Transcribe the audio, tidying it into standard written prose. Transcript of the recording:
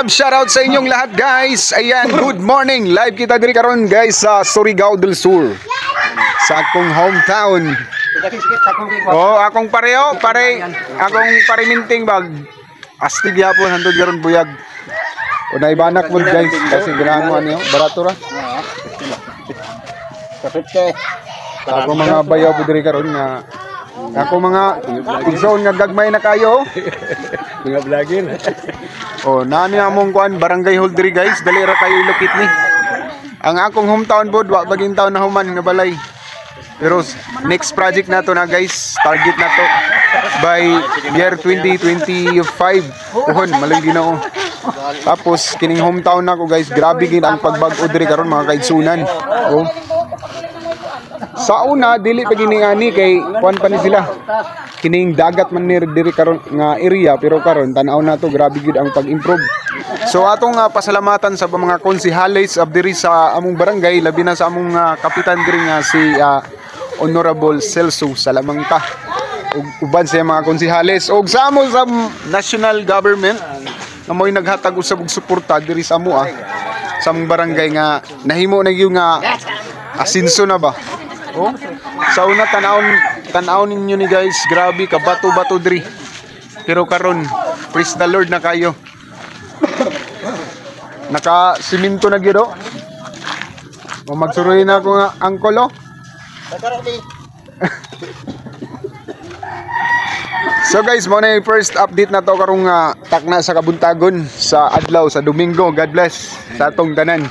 love, shoutout sa inyong lahat guys. Ayan, good morning. Live kita diri karon guys sa Surigao del Sur. Sa akong hometown. Oh, akong pareo, akong pariminting bag. Astig yapon handod karon buyag. O naibanak mo guys kasi ganahan mo ano, barato ra. Kapit kay. Ako mga bayaw po diri karon nga ako mga igsoon nga gagmay na kayo. Mga vlogger. Oh, nani among kuan barangay hall diri guys, dali ra kayo ilokit ni. Ang akong hometown bod wa baging taon na human nga balay. Pero next project na to na guys, target na to by year 2025. Uhon, malang Ginoo. Tapos kining hometown nako guys, grabe gid ang pagbag-o diri karon mga kaigsunan. Oh. Sa una dili pa gini ani kay kuan pa ni sila. Kining dagat man ni diri karon nga area pero karon tan-aw na to grabe gid ang pag-improve. So atong pasalamatan sa mga konsehales of diri sa among barangay labi na sa among kapitan diri nga si Honorable Celso Salamangka. Ug uban sa mga konsehales ug sa amo sa national government nga mo'y naghatag usab og suporta diri sa amo sa among barangay nga nahimo na gyud nga asinso na ba. Oh, sa una tan-aon ninyo ni guys, grabe ka bato-bato diri. Pero karon, praise the Lord na kayo. Naka-siminto na gyud. O magsuroy na ako nga angkol oh. So guys, mo na yung first update na to karong takna sa Kabuntagon sa adlaw sa Domingo. God bless sa atong tanan.